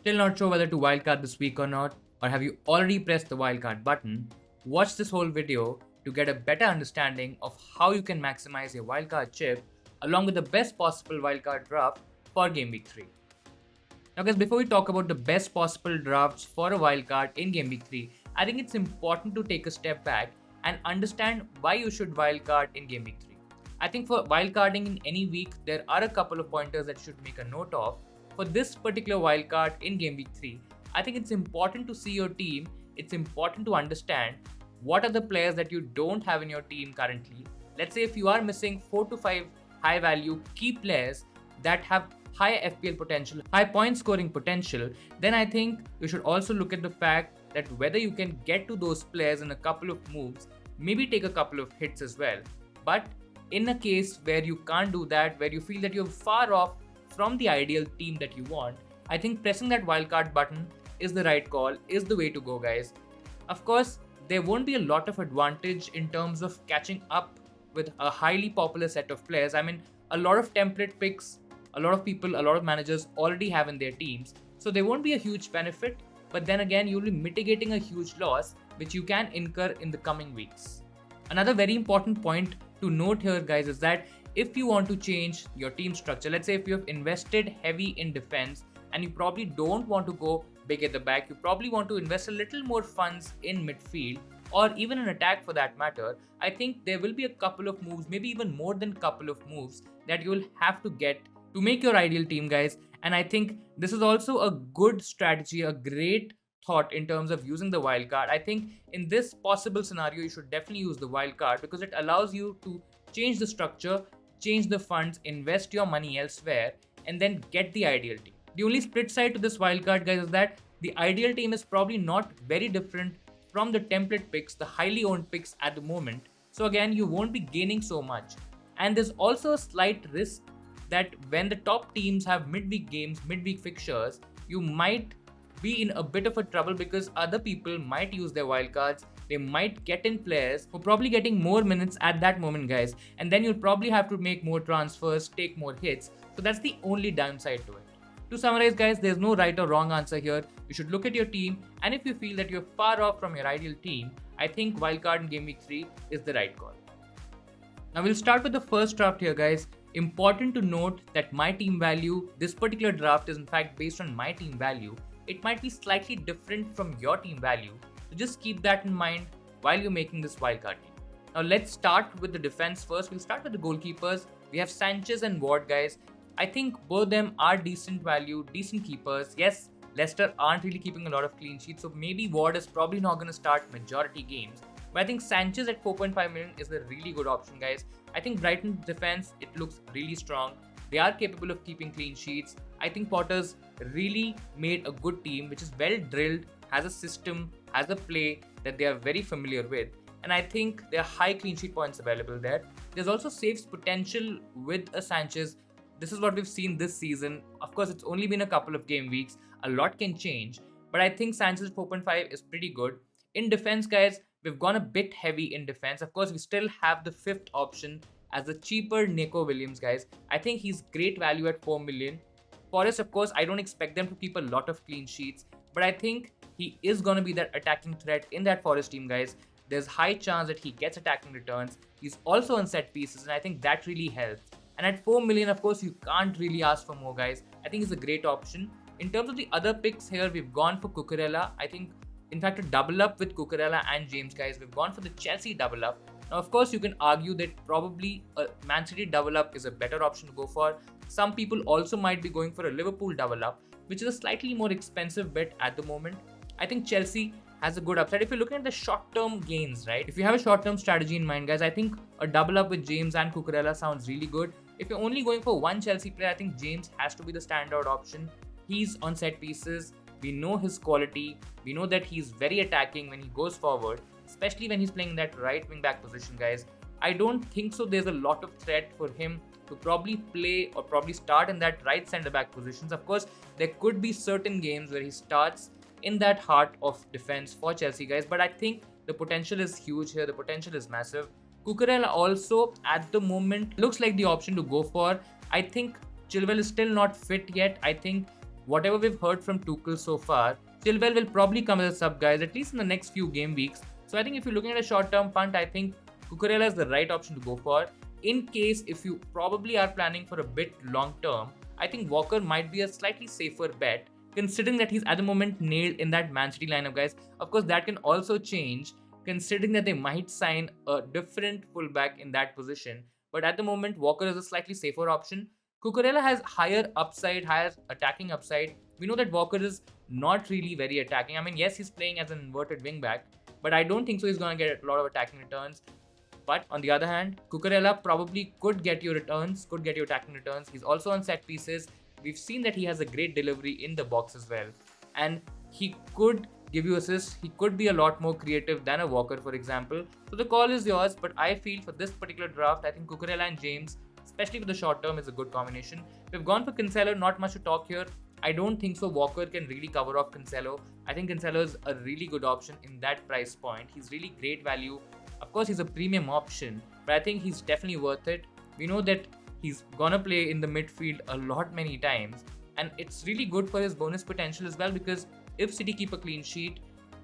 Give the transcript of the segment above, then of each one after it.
Still not sure whether to wildcard this week or not, or have you already pressed the wildcard button? Watch this whole video to get a better understanding of how you can maximize your wildcard chip along with the best possible wildcard draft for Game Week 3. Now guys, before we talk about the best possible drafts for a wildcard in Game Week 3, I think it's important to take a step back and understand why you should wildcard in Game Week 3. I think for wildcarding in any week, there are a couple of pointers that you should make a note of. For this particular wildcard in Game Week 3, I think it's important to see your team. It's important to understand what are the players that you don't have in your team currently. Let's say if you are missing 4 to 5 high value key players that have high FPL potential, high point scoring potential, then I think you should also look at the fact that whether you can get to those players in a couple of moves, maybe take a couple of hits as well. But in a case where you can't do that, where you feel that you're far off from the ideal team that you want, I think pressing that wildcard button is the right call, is the way to go, guys. Of course, there won't be a lot of advantage in terms of catching up with a highly popular set of players. I mean, a lot of template picks, a lot of people, a lot of managers already have in their teams, so there won't be a huge benefit, but then again, you'll be mitigating a huge loss, which you can incur in the coming weeks. Another very important point to note here, guys, is that if you want to change your team structure, let's say if you have invested heavy in defense and you probably don't want to go big at the back, you probably want to invest a little more funds in midfield or even an attack for that matter, I think there will be a couple of moves, maybe even more than a couple of moves that you will have to get to make your ideal team, guys. And I think this is also a good strategy, a great thought in terms of using the wildcard. I think in this possible scenario, you should definitely use the wildcard because it allows you to change the structure, change the funds, invest your money elsewhere, and then get the ideal team. The only split side to this wildcard, guys, is that the ideal team is probably not very different from the template picks, the highly owned picks at the moment. So again, you won't be gaining so much. And there's also a slight risk that when the top teams have midweek games, midweek fixtures, you might be in a bit of a trouble because other people might use their wildcards. They might get in players who are probably getting more minutes at that moment, guys. And then you'll probably have to make more transfers, take more hits. So that's the only downside to it. To summarize, guys, there's no right or wrong answer here. You should look at your team, and if you feel that you're far off from your ideal team, I think wildcard in Game Week 3 is the right call. Now we'll start with the first draft here, guys. Important to note that my team value, this particular draft is in fact based on my team value. It might be slightly different from your team value, so just keep that in mind while you're making this wildcard team. Now let's start with the defense first. We'll start with the goalkeepers. We have Sanchez and Ward, guys. I think both of them are decent value, decent keepers. Yes, Leicester aren't really keeping a lot of clean sheets, so maybe Ward is probably not going to start majority games. But I think Sanchez at 4.5 million is a really good option, guys. I think Brighton's defense, it looks really strong. They are capable of keeping clean sheets. I think Potter's really made a good team, which is well drilled, has a system, has a play that they are very familiar with. And I think there are high clean sheet points available there. There's also saves potential with a Sanchez. This is what we've seen this season. Of course, it's only been a couple of game weeks. A lot can change. But I think Sanchez 4.5 is pretty good. In defense, guys, we've gone a bit heavy in defense. Of course, we still have the fifth option as the cheaper Nico Williams, guys. I think he's great value at 4 million. Forest, of course, I don't expect them to keep a lot of clean sheets. But I think he is going to be that attacking threat in that Forest team, guys. There's high chance that he gets attacking returns. He's also on set pieces, and I think that really helps. And at 4 million, of course, you can't really ask for more, guys. I think it's a great option. In terms of the other picks here, we've gone for Cucurella. I think, in fact, to double up with Cucurella and James, guys, we've gone for the Chelsea double up. Now, of course, you can argue that probably a Man City double up is a better option to go for. Some people also might be going for a Liverpool double up, which is a slightly more expensive bet at the moment. I think Chelsea has a good upside. If you're looking at the short-term gains, right? If you have a short-term strategy in mind, guys, I think a double up with James and Cucurella sounds really good. If you're only going for one Chelsea player, I think James has to be the standout option. He's on set pieces. We know his quality. We know that he's very attacking when he goes forward, especially when he's playing in that right wing back position, guys. I don't think so there's a lot of threat for him to probably play or probably start in that right centre back positions. Of course, there could be certain games where he starts in that heart of defense for Chelsea, guys, but I think the potential is huge here. The potential is massive. Cucurella also at the moment looks like the option to go for. I think Chilwell is still not fit yet. I think whatever we've heard from Tuchel so far, Chilwell will probably come as a sub, guys, at least in the next few game weeks. So I think if you're looking at a short-term punt, I think Cucurella is the right option to go for. In case if you probably are planning for a bit long-term, I think Walker might be a slightly safer bet, considering that he's at the moment nailed in that Man City lineup, guys. Of course, that can also change, considering that they might sign a different fullback in that position. But at the moment, Walker is a slightly safer option. Cucurella has higher upside, higher attacking upside. We know that Walker is not really very attacking. I mean, yes, he's playing as an inverted wingback, but I don't think so he's going to get a lot of attacking returns. But on the other hand, Cucurella probably could get you returns, could get you attacking returns. He's also on set pieces. We've seen that he has a great delivery in the box as well. And he could give you assists. He could be a lot more creative than a Walker, for example. So the call is yours, but I feel for this particular draft, I think Cucurella and James, especially for the short term, is a good combination. We've gone for Cancelo, not much to talk here. I don't think so Walker can really cover off Cancelo. I think Cancelo is a really good option in that price point. He's really great value. Of course, he's a premium option, but I think he's definitely worth it. We know that he's gonna play in the midfield a lot many times, and it's really good for his bonus potential as well, because if City keep a clean sheet,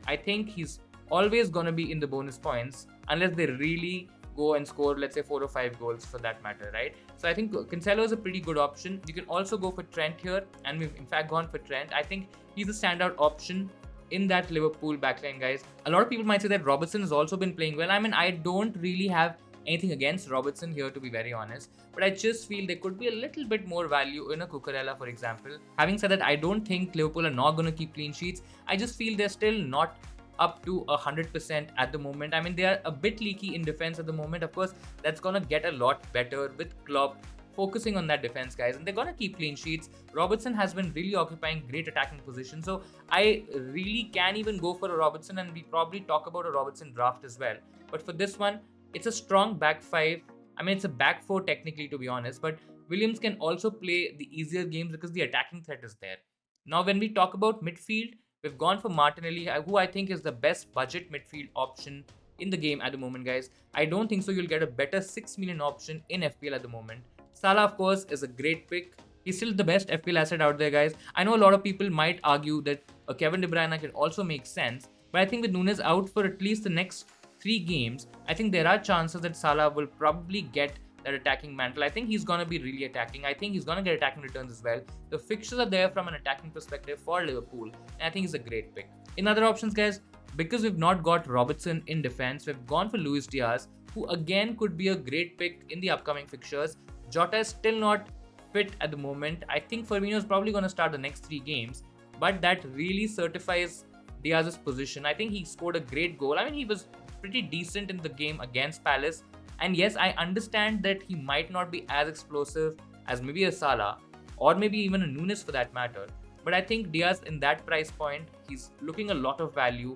I think he's always gonna be in the bonus points unless they really go and score, let's say, 4 or 5 goals for that matter, right? So I think Cancelo is a pretty good option. You can also go for Trent here, and we've in fact gone for Trent. I think he's a standout option in that Liverpool backline, guys. A lot of people might say that Robertson has also been playing well. I mean, I don't really have anything against Robertson here, to be very honest, but I just feel there could be a little bit more value in a Cucurella, for example. Having said that, I don't think Liverpool are not going to keep clean sheets. I just feel they're still not up to 100% at the moment. I mean, they are a bit leaky in defense at the moment. Of course, that's going to get a lot better with Klopp focusing on that defense, guys, and they're gonna keep clean sheets. Robertson has been really occupying great attacking positions, so I really can even go for a Robertson, and we probably talk about a Robertson draft as well. But for this one, it's a strong back 5. I mean, it's a back 4 technically, to be honest, but Williams can also play the easier games because the attacking threat is there. Now, when we talk about midfield, we've gone for Martinelli, who I think is the best budget midfield option in the game at the moment, guys. I don't think so you'll get a better 6 million option in FPL at the moment. Salah, of course, is a great pick. He's still the best FPL asset out there, guys. I know a lot of people might argue that a Kevin De Bruyne can also make sense, but I think with Núñez out for at least the next 3 games, I think there are chances that Salah will probably get that attacking mantle. I think he's going to be really attacking. I think he's going to get attacking returns as well. The fixtures are there from an attacking perspective for Liverpool, and I think he's a great pick. In other options, guys, because we've not got Robertson in defense, we've gone for Luis Diaz, who again could be a great pick in the upcoming fixtures. Jota is still not fit at the moment. I think Firmino is probably going to start the next 3 games, but that really certifies Diaz's position. I think he scored a great goal. I mean, he was pretty decent in the game against Palace. And yes, I understand that he might not be as explosive as maybe a Salah or maybe even a Núñez for that matter. But I think Diaz in that price point, he's looking a lot of value.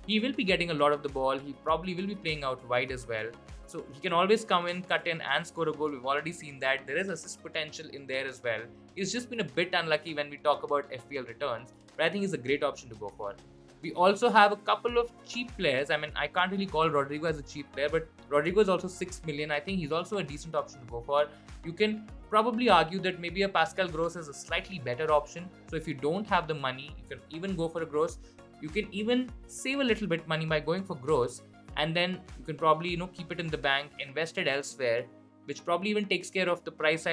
He will be getting a lot of the ball. He probably will be playing out wide as well. So he can always come in, cut in and score a goal. We've already seen that. There is assist potential in there as well. He's just been a bit unlucky when we talk about FPL returns, but I think he's a great option to go for. We also have a couple of cheap players. I mean, I can't really call Rodrigo as a cheap player, but Rodrigo is also 6 million. I think he's also a decent option to go for. You can probably argue that maybe a Pascal Gross is a slightly better option. So if you don't have the money, you can even go for a Gross. You can even save a little bit money by going for Gross, and then you can probably, keep it in the bank, invest it elsewhere, which probably even takes care of the price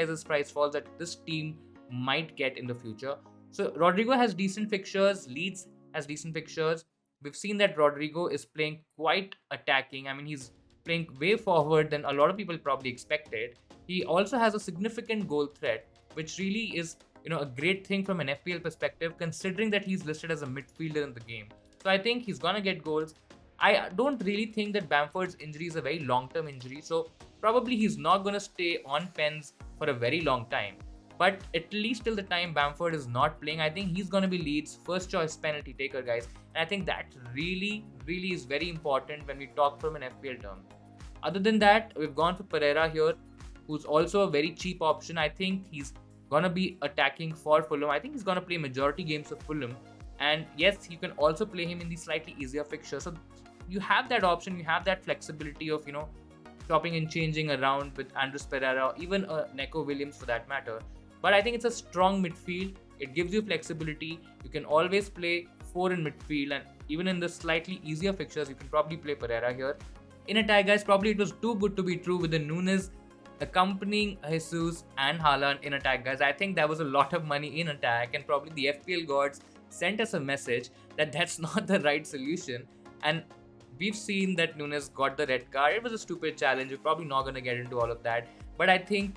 falls that this team might get in the future. So Rodrigo has decent fixtures, Leeds has decent fixtures. We've seen that Rodrigo is playing quite attacking. I mean, he's playing way forward than a lot of people probably expected. He also has a significant goal threat, which really is, a great thing from an FPL perspective, considering that he's listed as a midfielder in the game. So I think he's gonna get goals. I don't really think that Bamford's injury is a very long-term injury, so probably he's not going to stay on pens for a very long time. But at least till the time Bamford is not playing, I think he's going to be Leeds' first choice penalty taker, guys. And I think that really is very important when we talk from an FPL term. Other than that, we've gone for Pereira here, who's also a very cheap option. I think he's going to be attacking for Fulham. I think he's going to play majority games of Fulham. And yes, you can also play him in the slightly easier fixture. So you have that option, you have that flexibility of, chopping and changing around with Andres Pereira, or even Neco Williams for that matter. But I think it's a strong midfield. It gives you flexibility. You can always play 4 in midfield, and even in the slightly easier fixtures, you can probably play Pereira here. In attack, guys, probably it was too good to be true with the Nunes accompanying Jesus and Haaland in attack, guys. I think there was a lot of money in attack, and probably the FPL gods sent us a message that that's not the right solution. And we've seen that Nunes got the red card. It was a stupid challenge. We're probably not going to get into all of that. But I think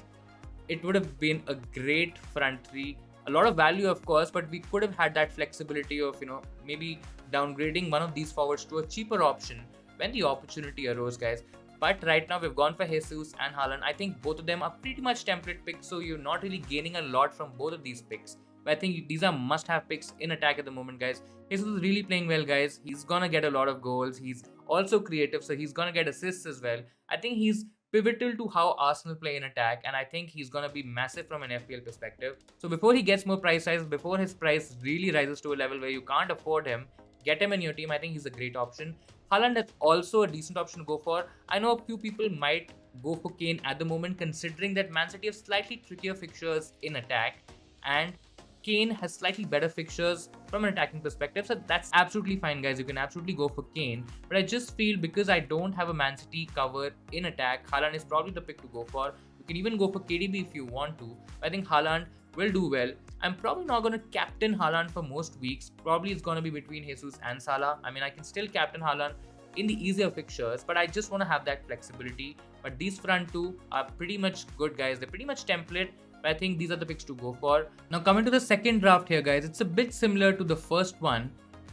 it would have been a great front three. A lot of value, of course, but we could have had that flexibility of, maybe downgrading one of these forwards to a cheaper option when the opportunity arose, guys. But right now we've gone for Jesus and Haaland. I think both of them are pretty much template picks, so you're not really gaining a lot from both of these picks. But I think these are must-have picks in attack at the moment, guys. Jesus is really playing well, guys. He's gonna get a lot of goals. He's also creative, so he's gonna get assists as well. I think he's pivotal to how Arsenal play in attack, and I think he's gonna be massive from an FPL perspective. So before he gets more price rise, before his price really rises to a level where you can't afford him, get him in your team. I think he's a great option. Haaland is also a decent option to go for. I know a few people might go for Kane at the moment, considering that Man City have slightly trickier fixtures in attack, and Kane has slightly better fixtures from an attacking perspective, so that's absolutely fine, guys. You can absolutely go for Kane, but I just feel because I don't have a Man City cover in attack, Haaland is probably the pick to go for. You can even go for KDB if you want to. I think Haaland will do well. I'm probably not going to captain Haaland for most weeks. Probably it's going to be between Jesus and Salah. I mean, I can still captain Haaland in the easier fixtures, but I just want to have that flexibility. But these front two are pretty much good, guys. They're pretty much template. I think these are the picks to go for. Now coming to the second draft here, guys, it's a bit similar to the first one.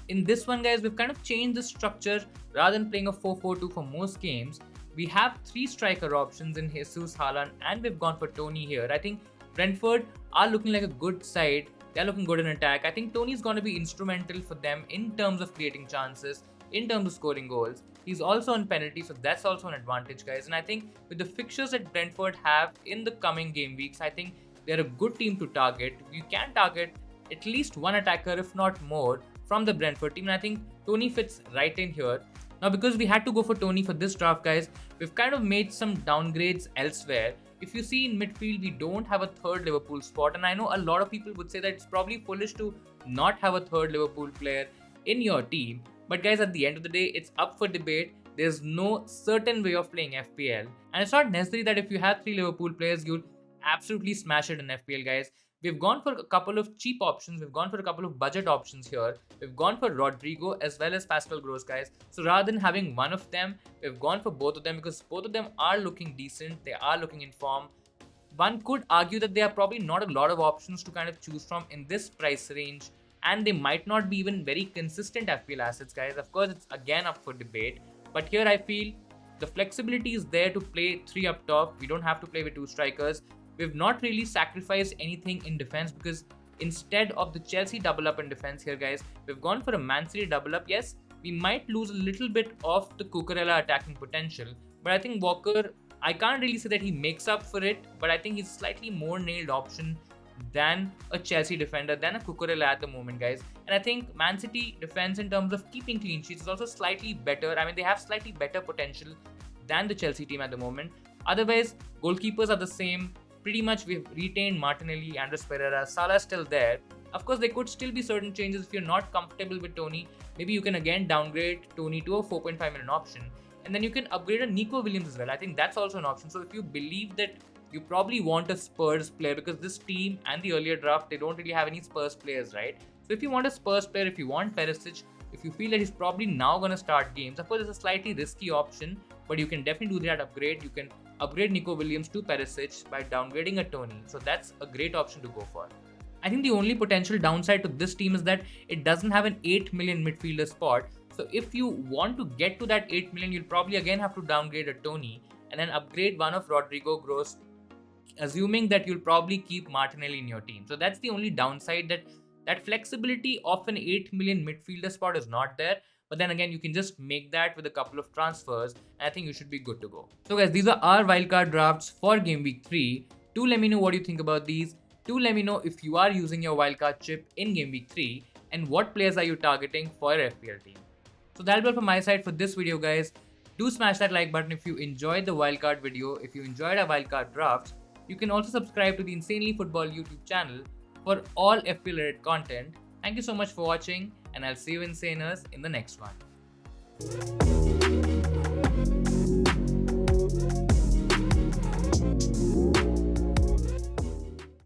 In this one, guys, we've kind of changed the structure. Rather than playing a 4-4-2 for most games, we have 3 striker options in Jesus, Haaland, and we've gone for Tony here. I think Brentford are looking like a good side. They're looking good in attack. I think Tony's going to be instrumental for them in terms of creating chances, in terms of scoring goals. He's also on penalty, so that's also an advantage, guys. And I think with the fixtures that Brentford have in the coming game weeks, I think they're a good team to target. You can target at least one attacker, if not more, from the Brentford team. And I think Tony fits right in here. Now, because we had to go for Tony for this draft, guys, we've kind of made some downgrades elsewhere. If you see in midfield, we don't have a third Liverpool spot. And I know a lot of people would say that it's probably foolish to not have a third Liverpool player in your team. But guys, at the end of the day, it's up for debate. There's no certain way of playing FPL. And it's not necessary that if you have 3 Liverpool players, you'll absolutely smash it in FPL, guys. We've gone for a couple of cheap options. We've gone for a couple of budget options here. We've gone for Rodrigo as well as Pascal Gross, guys. So rather than having one of them, we've gone for both of them because both of them are looking decent. They are looking in form. One could argue that there are probably not a lot of options to kind of choose from in this price range, and they might not be even very consistent FPL assets, guys. Of course, it's again up for debate. But here I feel the flexibility is there to play 3 up top. We don't have to play with 2 strikers. We've not really sacrificed anything in defense because instead of the Chelsea double up in defense here, guys, we've gone for a Man City double up. Yes, we might lose a little bit of the Cucurella attacking potential, but I think Walker, I can't really say that he makes up for it, but I think he's a slightly more nailed option than a Chelsea defender, than a Cucurella at the moment, guys. And I think Man City defense in terms of keeping clean sheets is also slightly better. I mean, they have slightly better potential than the Chelsea team at the moment. Otherwise, goalkeepers are the same. Pretty much we've retained Martinelli, Andres Pereira, Salah is still there. Of course, there could still be certain changes if you're not comfortable with Tony. Maybe you can again downgrade Tony to a 4.5 million option. And then you can upgrade a Nico Williams as well. I think that's also an option. So if you believe that you probably want a Spurs player, because this team and the earlier draft, they don't really have any Spurs players, right? So if you want a Spurs player, if you want Perisic, if you feel that he's probably now going to start games, of course, it's a slightly risky option, but you can definitely do that upgrade. You can upgrade Nico Williams to Perisic by downgrading a Tony. So that's a great option to go for. I think the only potential downside to this team is that it doesn't have an 8 million midfielder spot. So if you want to get to that 8 million, you'll probably again have to downgrade a Tony and then upgrade one of Rodrigo, Gross, assuming that you'll probably keep Martinelli in your team. So that's the only downside, that flexibility of an 8 million midfielder spot is not there. But then again, you can just make that with a couple of transfers, and I think you should be good to go. So guys, these are our wildcard drafts for Game Week 3. Do let me know what you think about these. Do let me know if you are using your wildcard chip in Game Week 3 and what players are you targeting for your FPL team. So that'll be all from my side for this video, guys. Do smash that like button if you enjoyed the wildcard video. If you enjoyed our wildcard drafts, you can also subscribe to the Insanely Football YouTube channel for all FP related content. Thank you so much for watching, and I'll see you insaners in the next one.